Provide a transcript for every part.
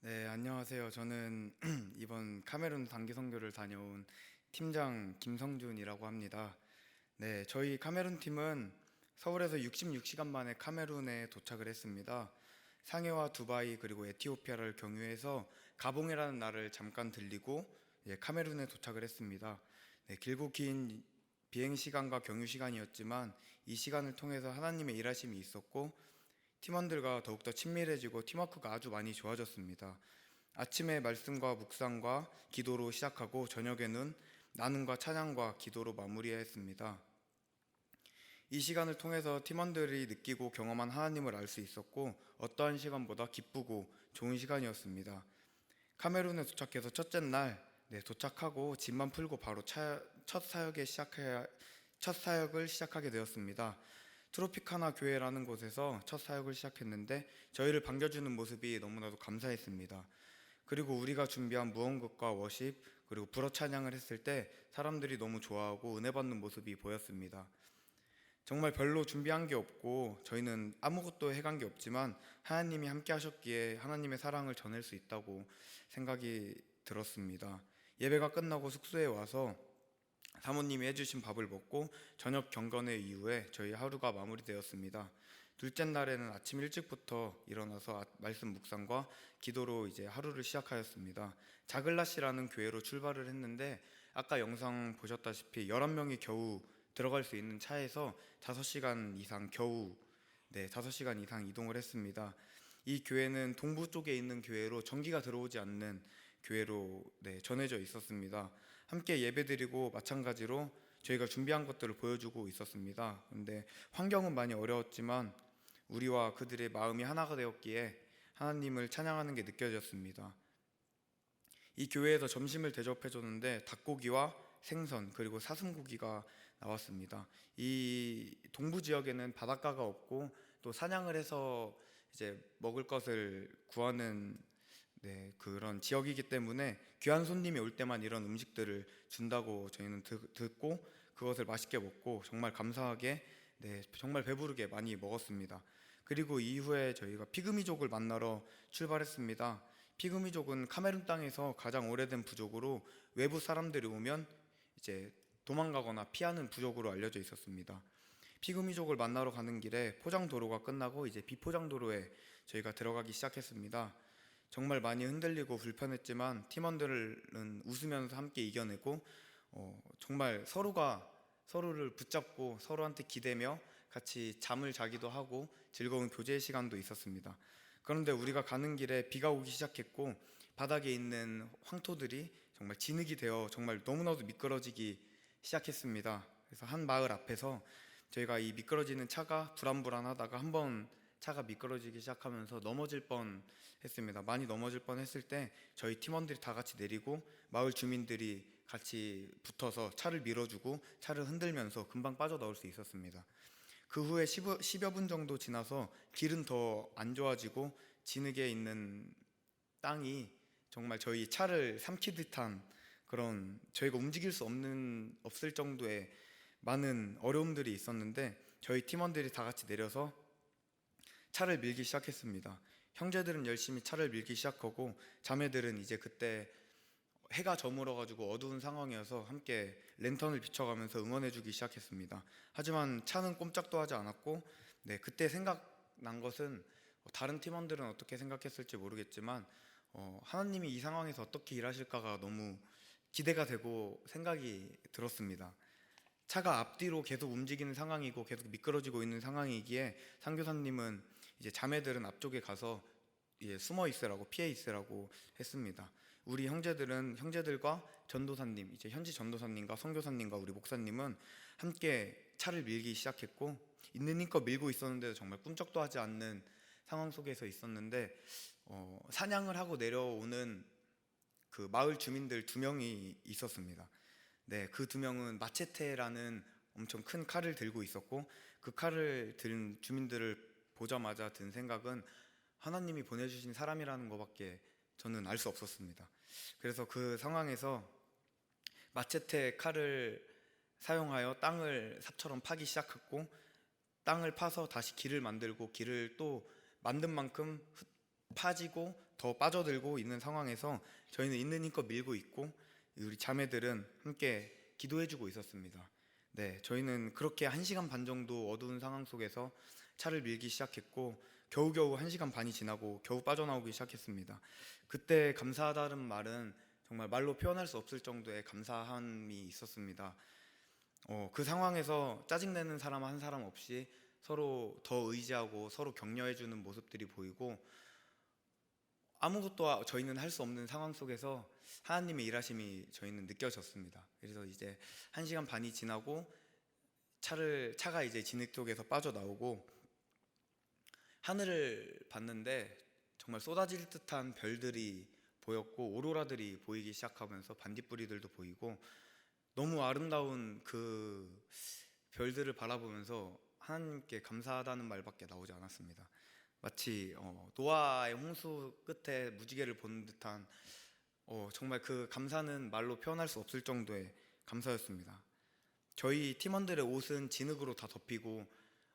네, 안녕하세요. 저는 이번 카메룬 단기 선교를 다녀온 팀장 김성준이라고 합니다. 네, 저희 카메룬 팀은 서울에서 66시간 만에 카메룬에 도착을 했습니다. 상해와 두바이 그리고 에티오피아를 경유해서 가봉이라는 나라를 잠깐 들리고 카메룬에 도착을 했습니다. 네, 길고 긴 비행 시간과 경유 시간이었지만 이 시간을 통해서 하나님의 일하심이 있었고 팀원들과 더욱더 친밀해지고 팀워크가 아주 많이 좋아졌습니다. 아침에 말씀과 묵상과 기도로 시작하고 저녁에는 나눔과 찬양과 기도로 마무리했습니다. 이 시간을 통해서 팀원들이 느끼고 경험한 하나님을 알 수 있었고 어떠한 시간보다 기쁘고 좋은 시간이었습니다. 카메룬에 도착해서 첫째 날 도착하고 짐만 풀고 바로 첫 사역을 시작하게 되었습니다. 트로피카나 교회라는 곳에서 첫 사역을 시작했는데 저희를 반겨주는 모습이 너무나도 감사했습니다. 그리고 우리가 준비한 무언극과 워십 그리고 불어 찬양을 했을 때 사람들이 너무 좋아하고 은혜 받는 모습이 보였습니다. 정말 별로 준비한 게 없고 저희는 아무것도 해간 게 없지만 하나님이 함께 하셨기에 하나님의 사랑을 전할 수 있다고 생각이 들었습니다. 예배가 끝나고 숙소에 와서 사모님이 해주신 밥을 먹고 저녁 경건회 이후에 저희 하루가 마무리되었습니다. 둘째 날에는 아침 일찍부터 일어나서 말씀 묵상과 기도로 이제 하루를 시작하였습니다. 자글라시라는 교회로 출발을 했는데 아까 영상 보셨다시피 11명이 겨우 들어갈 수 있는 차에서 5시간 이상 겨우 5시간 이상 이동을 했습니다. 이 교회는 동부 쪽에 있는 교회로 전기가 들어오지 않는 교회로 전해져 있었습니다. 함께 예배드리고 마찬가지로 저희가 준비한 것들을 보여주고 있었습니다. 근데 환경은 많이 어려웠지만 우리와 그들의 마음이 하나가 되었기에 하나님을 찬양하는 게 느껴졌습니다. 이 교회에서 점심을 대접해 줬는데 닭고기와 생선 그리고 사슴고기가 나왔습니다. 이 동부 지역에는 바닷가가 없고 또 사냥을 해서 이제 먹을 것을 구하는 그런 지역이기 때문에 귀한 손님이 올 때만 이런 음식들을 준다고 저희는 듣고 그것을 맛있게 먹고 정말 감사하게 정말 배부르게 많이 먹었습니다. 그리고 이후에 저희가 피그미족을 만나러 출발했습니다. 피그미족은 카메룬 땅에서 가장 오래된 부족으로 외부 사람들이 오면 이제 도망가거나 피하는 부족으로 알려져 있었습니다. 피그미족을 만나러 가는 길에 포장도로가 끝나고 이제 비포장도로에 저희가 들어가기 시작했습니다. 정말 많이 흔들리고 불편했지만 팀원들은 웃으면서 함께 이겨내고 정말 서로가 서로를 붙잡고 서로한테 기대며 같이 잠을 자기도 하고 즐거운 교제 시간도 있었습니다. 그런데 우리가 가는 길에 비가 오기 시작했고 바닥에 있는 황토들이 정말 진흙이 되어 정말 너무나도 미끄러지기 시작했습니다. 그래서 한 마을 앞에서 저희가 이 미끄러지는 차가 불안불안하다가 한번 차가 미끄러지기 시작하면서 넘어질 뻔 했습니다. 많이 넘어질 뻔 했을 때 저희 팀원들이 다 같이 내리고 마을 주민들이 같이 붙어서 차를 밀어주고 차를 흔들면서 금방 빠져나올 수 있었습니다. 그 후에 10여 분 정도 지나서 길은 더 안 좋아지고 진흙에 있는 땅이 정말 저희 차를 삼키듯 한 그런 저희가 움직일 수 없을 정도의 많은 어려움들이 있었는데 저희 팀원들이 다 같이 내려서 차를 밀기 시작했습니다. 형제들은 열심히 차를 밀기 시작하고 자매들은 이제 그때 해가 저물어가지고 어두운 상황이어서 함께 랜턴을 비춰가면서 응원해주기 시작했습니다. 하지만 차는 꼼짝도 하지 않았고 그때 생각난 것은 다른 팀원들은 어떻게 생각했을지 모르겠지만 하나님이 이 상황에서 어떻게 일하실까가 너무 기대가 되고 생각이 들었습니다. 차가 앞뒤로 계속 움직이는 상황이고 계속 미끄러지고 있는 상황이기에 상교사님은 이제 자매들은 앞쪽에 가서 숨어 있으라고 피해 있으라고 했습니다. 우리 형제들과 전도사님 이제 현지 전도사님과 선교사님과 우리 목사님은 함께 차를 밀기 시작했고 있는 힘껏 밀고 있었는데도 정말 꿈쩍도 하지 않는 상황 속에서 있었는데 사냥을 하고 내려오는 그 마을 주민들 2명이 있었습니다. 그 2명은 마체테라는 엄청 큰 칼을 들고 있었고 그 칼을 든 주민들을 보자마자 든 생각은 하나님이 보내주신 사람이라는 것밖에 저는 알 수 없었습니다. 그래서 그 상황에서 마체테 칼을 사용하여 땅을 삽처럼 파기 시작했고 땅을 파서 다시 길을 만들고 길을 또 만든 만큼 파지고 더 빠져들고 있는 상황에서 저희는 있는 힘껏 밀고 있고 우리 자매들은 함께 기도해주고 있었습니다. 네, 저희는 그렇게 1시간 반 정도 어두운 상황 속에서 차를 밀기 시작했고 겨우겨우 1시간 반이 지나고 겨우 빠져나오기 시작했습니다. 그때 감사하다는 말은 정말 말로 표현할 수 없을 정도의 감사함이 있었습니다. 그 상황에서 짜증내는 사람 한 사람 없이 서로 더 의지하고 서로 격려해주는 모습들이 보이고 아무것도 저희는 할 수 없는 상황 속에서 하나님의 일하심이 저희는 느껴졌습니다. 그래서 이제 1시간 반이 지나고 차가 이제 진흙 쪽에서 빠져나오고 하늘을 봤는데 정말 쏟아질 듯한 별들이 보였고 오로라들이 보이기 시작하면서 반딧불이들도 보이고 너무 아름다운 그 별들을 바라보면서 하나님께 감사하다는 말밖에 나오지 않았습니다. 마치 노아의 홍수 끝에 무지개를 보는 듯한 정말 그 감사는 말로 표현할 수 없을 정도의 감사였습니다. 저희 팀원들의 옷은 진흙으로 다 덮이고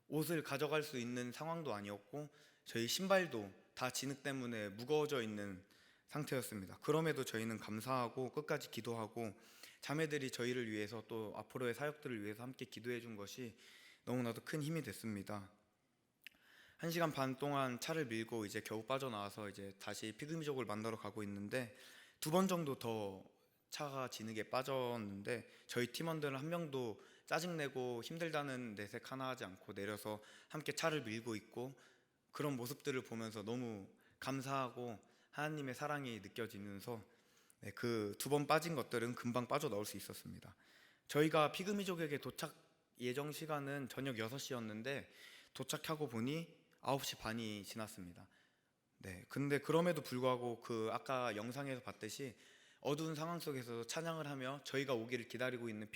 옷을 가져갈 수 있는 상황도 아니었고 저희 신발도 다 진흙 때문에 무거워져 있는 상태였습니다. 그럼에도 저희는 감사하고 끝까지 기도하고 자매들이 저희를 위해서 또 앞으로의 사역들을 위해서 함께 기도해 준 것이 너무나도 큰 힘이 됐습니다. 1시간 반 동안 차를 밀고 이제 겨우 빠져나와서 이제 다시 피그미족을 만나러 가고 있는데 2번 정도 더 차가 진흙에 빠졌는데 저희 팀원들은 한 명도 짜증내고 힘들다는 내색 하나 하지 않고 내려서 함께 차를 밀고 있고 그런 모습들을 보면서 너무 감사하고 하나님의 사랑이 느껴지면서 그 2번 빠진 것들은 금방 빠져나올 수 있었습니다. 저희가 피그미족에게 도착 예정 시간은 저녁 6시였는데 도착하고 보니 9시 반이 지났습니다. 네, 근데 그럼에도 불구하고 그 아까 영상에서 봤듯이 어두운 상황 속에서 찬양을 하며 저희가 오기를 기다리고 있는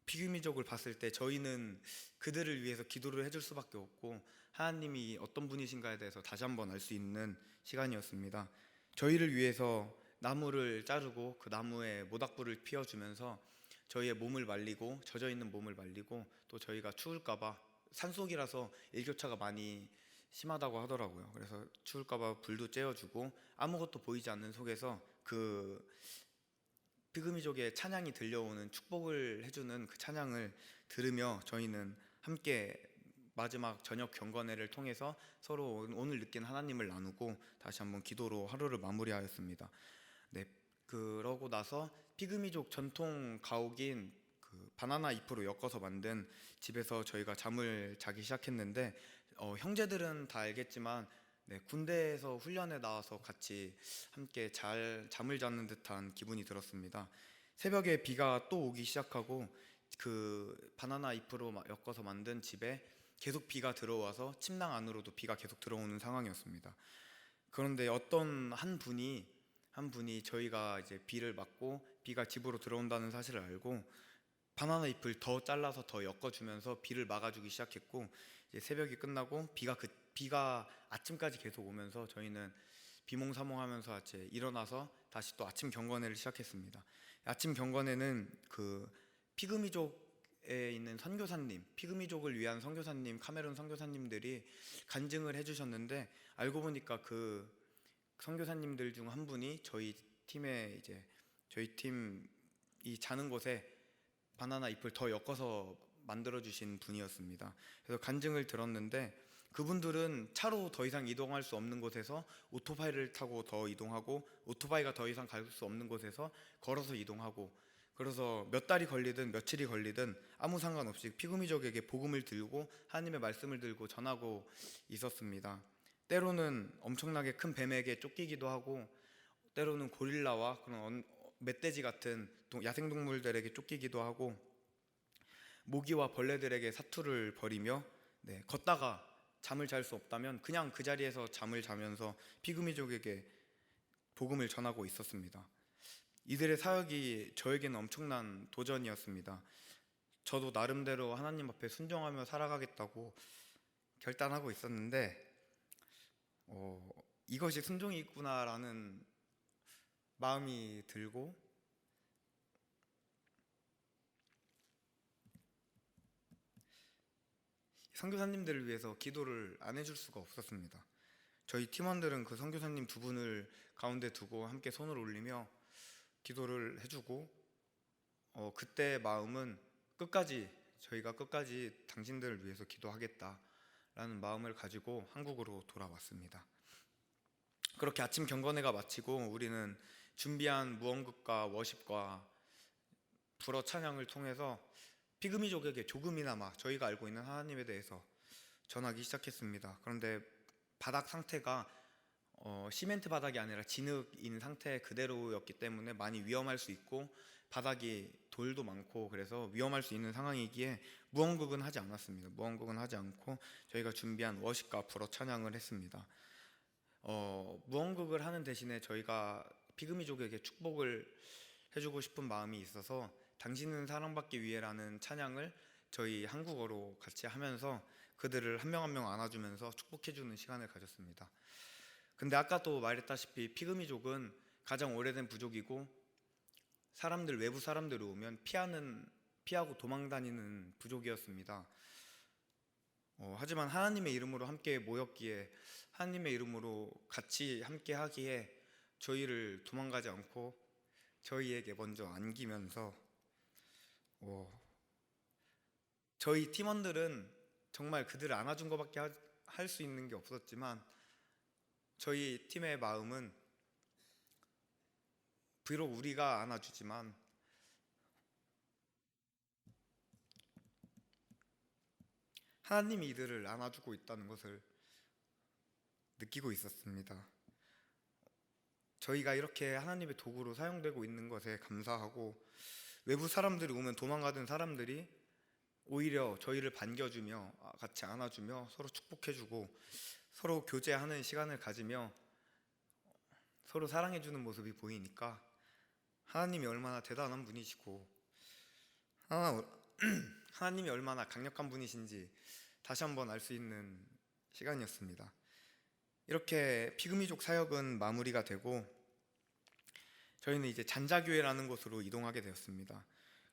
피그미족을 봤을 때 저희는 그들을 위해서 기도를 해줄 수밖에 없고 하나님이 어떤 분이신가에 대해서 다시 한번 알 수 있는 시간이었습니다. 저희를 위해서 나무를 자르고 그 나무에 모닥불을 피워주면서 저희의 몸을 말리고 젖어있는 몸을 말리고 또 저희가 추울까봐 산속이라서 일교차가 많이 심하다고 하더라고요. 그래서 추울까봐 불도 쬐어주고 아무것도 보이지 않는 속에서 그 피그미족의 찬양이 들려오는 축복을 해주는 그 찬양을 들으며 저희는 함께 마지막 저녁 경건회를 통해서 서로 오늘 느낀 하나님을 나누고 다시 한번 기도로 하루를 마무리하였습니다. 네, 그러고 나서 피그미족 전통 가옥인 그 바나나 잎으로 엮어서 만든 집에서 저희가 잠을 자기 시작했는데 형제들은 다 알겠지만 군대에서 훈련에 나와서 같이 함께 잠을 자는 듯한 기분이 들었습니다. 새벽에 비가 또 오기 시작하고 그 바나나 잎으로 엮어서 만든 집에 계속 비가 들어와서 침낭 안으로도 비가 계속 들어오는 상황이었습니다. 그런데 어떤 한 분이 저희가 이제 비를 맞고 비가 집으로 들어온다는 사실을 알고 바나나 잎을 더 잘라서 더 엮어주면서 비를 막아주기 시작했고 이제 새벽이 끝나고 비가 아침까지 계속 오면서 저희는 비몽사몽하면서 이제 일어나서 다시 또 아침 경건회를 시작했습니다. 아침 경건회는 그 피그미족에 있는 선교사님, 피그미족을 위한 선교사님, 카메룬 선교사님들이 간증을 해주셨는데 알고 보니까 그 선교사님들 중 한 분이 저희 팀이 자는 곳에 바나나 잎을 더 엮어서 만들어주신 분이었습니다. 그래서 간증을 들었는데 그분들은 차로 더 이상 이동할 수 없는 곳에서 오토바이를 타고 더 이동하고 오토바이가 더 이상 갈 수 없는 곳에서 걸어서 이동하고 그래서 몇 달이 걸리든 며칠이 걸리든 아무 상관없이 피그미족에게 복음을 들고 하나님의 말씀을 들고 전하고 있었습니다. 때로는 엄청나게 큰 뱀에게 쫓기기도 하고 때로는 고릴라와 그런 멧돼지 같은 야생동물들에게 쫓기기도 하고 모기와 벌레들에게 사투를 벌이며 걷다가 잠을 잘 수 없다면 그냥 그 자리에서 잠을 자면서 피그미족에게 복음을 전하고 있었습니다. 이들의 사역이 저에게는 엄청난 도전이었습니다. 저도 나름대로 하나님 앞에 순종하며 살아가겠다고 결단하고 있었는데 이것이 순종이 있구나라는 마음이 들고 선교사님들을 위해서 기도를 안 해줄 수가 없었습니다. 저희 팀원들은 그 선교사님 두 분을 가운데 두고 함께 손을 올리며 기도를 해주고 그때 마음은 저희가 끝까지 당신들을 위해서 기도하겠다라는 마음을 가지고 한국으로 돌아왔습니다. 그렇게 아침 경건회가 마치고 우리는 준비한 무언극과 워십과 불어 찬양을 통해서 피그미족에게 조금이나마 저희가 알고 있는 하나님에 대해서 전하기 시작했습니다. 그런데 바닥 상태가 시멘트 바닥이 아니라 진흙인 상태 그대로였기 때문에 많이 위험할 수 있고 바닥이 돌도 많고 그래서 위험할 수 있는 상황이기에 무언극은 하지 않았습니다. 무언극은 하지 않고 저희가 준비한 워십과 불어 찬양을 했습니다. 무언극을 하는 대신에 저희가 피그미족에게 축복을 해주고 싶은 마음이 있어서 당신은 사랑받기 위해라는 찬양을 저희 한국어로 같이 하면서 그들을 한 명 한 명 안아주면서 축복해주는 시간을 가졌습니다. 근데 아까도 말했다시피 피그미족은 가장 오래된 부족이고 외부 사람들이 오면 피하고 도망다니는 부족이었습니다. 하지만 하나님의 이름으로 함께 모였기에 하나님의 이름으로 같이 함께 하기에 저희를 도망가지 않고 저희에게 먼저 안기면서 저희 팀원들은 정말 그들을 안아준 것밖에 할 수 있는 게 없었지만 저희 팀의 마음은 비록 우리가 안아주지만 하나님이 이들을 안아주고 있다는 것을 느끼고 있었습니다. 저희가 이렇게 하나님의 도구로 사용되고 있는 것에 감사하고 외부 사람들이 오면 도망가던 사람들이 오히려 저희를 반겨주며 같이 안아주며 서로 축복해주고 서로 교제하는 시간을 가지며 서로 사랑해주는 모습이 보이니까 하나님이 얼마나 대단한 분이시고 하나님이 얼마나 강력한 분이신지 다시 한번 알 수 있는 시간이었습니다. 이렇게 피그미족 사역은 마무리가 되고 저희는 이제 잔자교회라는 곳으로 이동하게 되었습니다.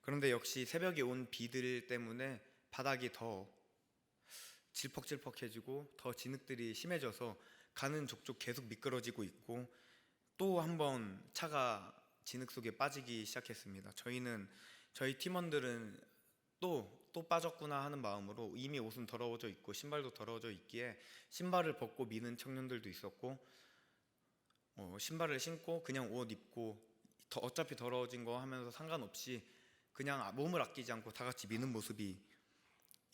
그런데 역시 새벽에 온 비들 때문에 바닥이 더 질퍽질퍽해지고 더 진흙들이 심해져서 가는 족족 계속 미끄러지고 있고 또 한 번 차가 진흙 속에 빠지기 시작했습니다. 저희 팀원들은 또 빠졌구나 하는 마음으로 이미 옷은 더러워져 있고 신발도 더러워져 있기에 신발을 벗고 미는 청년들도 있었고 신발을 신고 그냥 옷 입고 어차피 더러워진 거 하면서 상관없이 그냥 몸을 아끼지 않고 다 같이 미는 모습이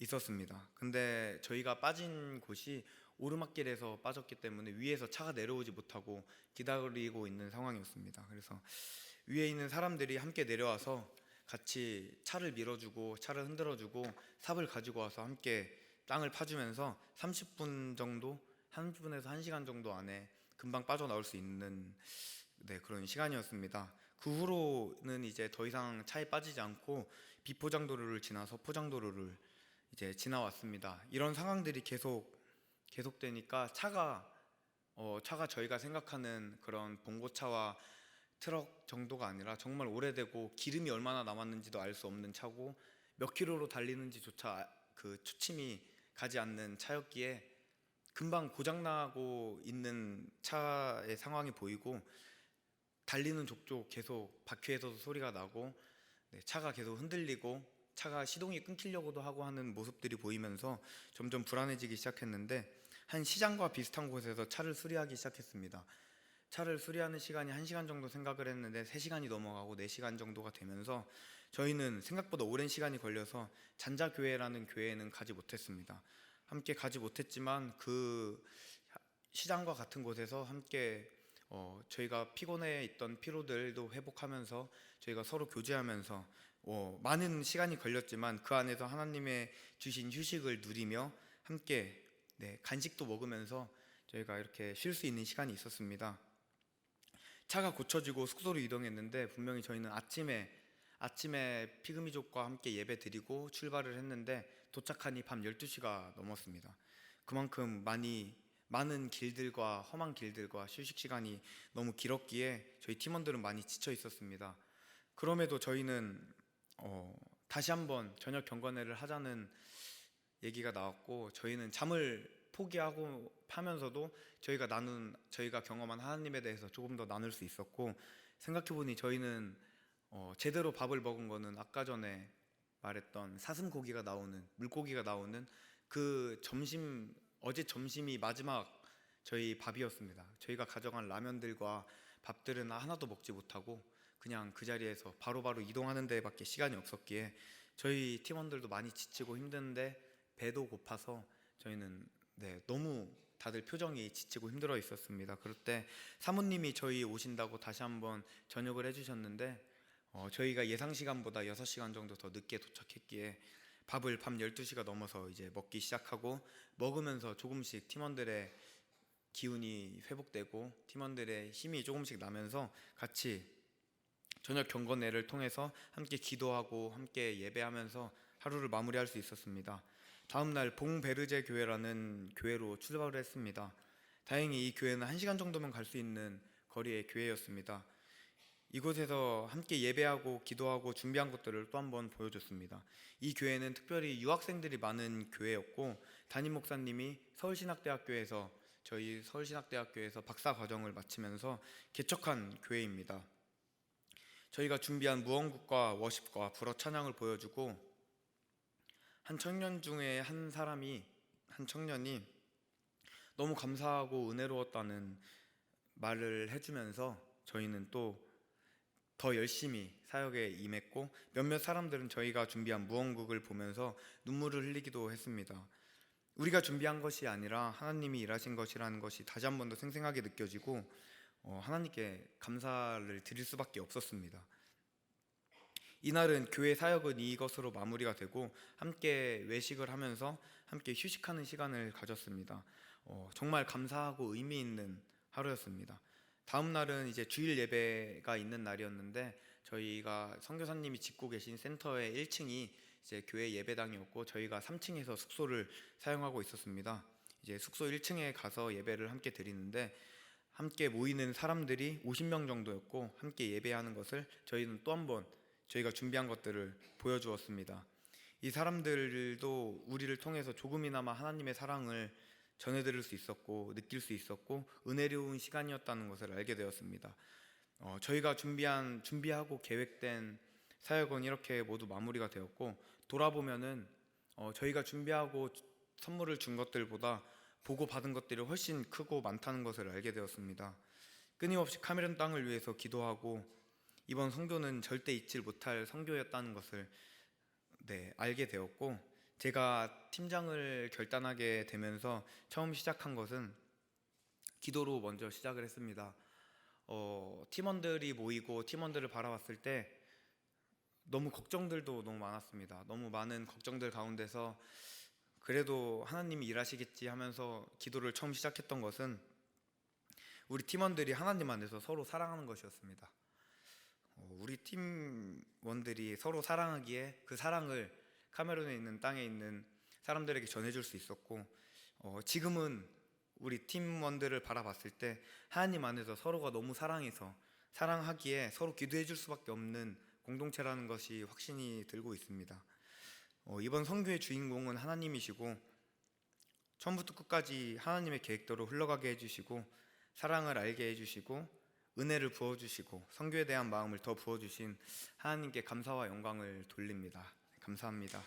있었습니다. 근데 저희가 빠진 곳이 오르막길에서 빠졌기 때문에 위에서 차가 내려오지 못하고 기다리고 있는 상황이었습니다. 그래서 위에 있는 사람들이 함께 내려와서 같이 차를 밀어주고 차를 흔들어주고 삽을 가지고 와서 함께 땅을 파주면서 30분에서 1시간 정도 안에 금방 빠져나올 수 있는 그런 시간이었습니다. 그 후로는 이제 더 이상 차에 빠지지 않고 비포장도로를 지나서 포장도로를 이제 지나왔습니다. 이런 상황들이 계속되니까 차가 저희가 생각하는 그런 봉고차와 트럭 정도가 아니라 정말 오래되고 기름이 얼마나 남았는지도 알 수 없는 차고 몇 킬로로 달리는지조차 그 초침이 가지 않는 차였기에 금방 고장나고 있는 차의 상황이 보이고 달리는 족족 계속 바퀴에서도 소리가 나고 차가 계속 흔들리고 차가 시동이 끊기려고도 하고 하는 모습들이 보이면서 점점 불안해지기 시작했는데 한 시장과 비슷한 곳에서 차를 수리하기 시작했습니다. 차를 수리하는 시간이 1시간 정도 생각을 했는데 3시간이 넘어가고 4시간 정도가 되면서 저희는 생각보다 오랜 시간이 걸려서 잔자교회라는 교회에는 가지 못했습니다. 함께 가지 못했지만 그 시장과 같은 곳에서 함께 저희가 피곤해 있던 피로들도 회복하면서 저희가 서로 교제하면서 많은 시간이 걸렸지만 그 안에서 하나님의 주신 휴식을 누리며 함께 간식도 먹으면서 저희가 이렇게 쉴 수 있는 시간이 있었습니다. 차가 고쳐지고 숙소로 이동했는데 분명히 저희는 아침에 피그미족과 함께 예배 드리고 출발을 했는데 도착하니 밤 12시가 넘었습니다. 그만큼 많은 길들과 험한 길들과 휴식 시간이 너무 길었기에 저희 팀원들은 많이 지쳐 있었습니다. 그럼에도 저희는 다시 한번 저녁 경건회를 하자는 얘기가 나왔고 저희는 잠을 포기하고 하면서도 저희가 경험한 하나님에 대해서 조금 더 나눌 수 있었고, 생각해보니 저희는 제대로 밥을 먹은 거는 아까 전에 말했던 사슴고기가 나오는, 물고기가 나오는 그 어제 점심이 마지막 저희 밥이었습니다. 저희가 가져간 라면들과 밥들은 하나도 먹지 못하고 그냥 그 자리에서 바로바로 이동하는 데밖에 시간이 없었기에 저희 팀원들도 많이 지치고 힘든데 배도 고파서 저희는 너무 다들 표정이 지치고 힘들어 있었습니다. 그럴 때 사모님이 저희 오신다고 다시 한번 저녁을 해주셨는데 저희가 예상 시간보다 6시간 정도 더 늦게 도착했기에 밥을 밤 12시가 넘어서 이제 먹기 시작하고, 먹으면서 조금씩 팀원들의 기운이 회복되고 팀원들의 힘이 조금씩 나면서 같이 저녁 경건회를 통해서 함께 기도하고 함께 예배하면서 하루를 마무리할 수 있었습니다. 다음날 봉베르제 교회라는 교회로 출발을 했습니다. 다행히 이 교회는 1시간 정도면 갈 수 있는 거리의 교회였습니다. 이곳에서 함께 예배하고 기도하고 준비한 것들을 또 한번 보여줬습니다. 이 교회는 특별히 유학생들이 많은 교회였고, 담임 목사님이 저희 서울신학대학교에서 박사 과정을 마치면서 개척한 교회입니다. 저희가 준비한 무언국과 워십과 불어 찬양을 보여주고, 한 청년 중에 한 청년이 너무 감사하고 은혜로웠다는 말을 해주면서 저희는 또 더 열심히 사역에 임했고, 몇몇 사람들은 저희가 준비한 무언국을 보면서 눈물을 흘리기도 했습니다. 우리가 준비한 것이 아니라 하나님이 일하신 것이라는 것이 다시 한 번 더 생생하게 느껴지고 하나님께 감사를 드릴 수밖에 없었습니다. 이날은 교회 사역은 이것으로 마무리가 되고 함께 외식을 하면서 함께 휴식하는 시간을 가졌습니다. 정말 감사하고 의미 있는 하루였습니다. 다음 날은 이제 주일 예배가 있는 날이었는데, 저희가 선교사님이 짓고 계신 센터의 1층이 이제 교회 예배당이었고 저희가 3층에서 숙소를 사용하고 있었습니다. 이제 숙소 1층에 가서 예배를 함께 드리는데, 함께 모이는 사람들이 50명 정도였고 함께 예배하는 것을 저희는 또 한 번 저희가 준비한 것들을 보여주었습니다. 이 사람들도 우리를 통해서 조금이나마 하나님의 사랑을 전해드릴 수 있었고 느낄 수 있었고 은혜로운 시간이었다는 것을 알게 되었습니다. 저희가 준비하고 계획된 사역은 이렇게 모두 마무리가 되었고, 돌아보면은 저희가 준비하고 선물을 준 것들보다 보고 받은 것들이 훨씬 크고 많다는 것을 알게 되었습니다. 끊임없이 카메론 땅을 위해서 기도하고 이번 선교는 절대 잊지 못할 선교였다는 것을 알게 되었고, 제가 팀장을 결단하게 되면서 처음 시작한 것은 기도로 먼저 시작을 했습니다. 팀원들이 모이고 팀원들을 바라봤을 때 너무 걱정들도 너무 많았습니다. 너무 많은 걱정들 가운데서 그래도 하나님이 일하시겠지 하면서 기도를 처음 시작했던 것은 우리 팀원들이 하나님 안에서 서로 사랑하는 것이었습니다. 우리 팀원들이 서로 사랑하기에 그 사랑을 카메룬에 있는 땅에 있는 사람들에게 전해줄 수 있었고, 지금은 우리 팀원들을 바라봤을 때 하나님 안에서 서로가 너무 사랑해서 사랑하기에 서로 기도해 줄 수밖에 없는 공동체라는 것이 확신이 들고 있습니다. 이번 선교의 주인공은 하나님이시고 처음부터 끝까지 하나님의 계획대로 흘러가게 해주시고 사랑을 알게 해주시고 은혜를 부어주시고 선교에 대한 마음을 더 부어주신 하나님께 감사와 영광을 돌립니다. 감사합니다.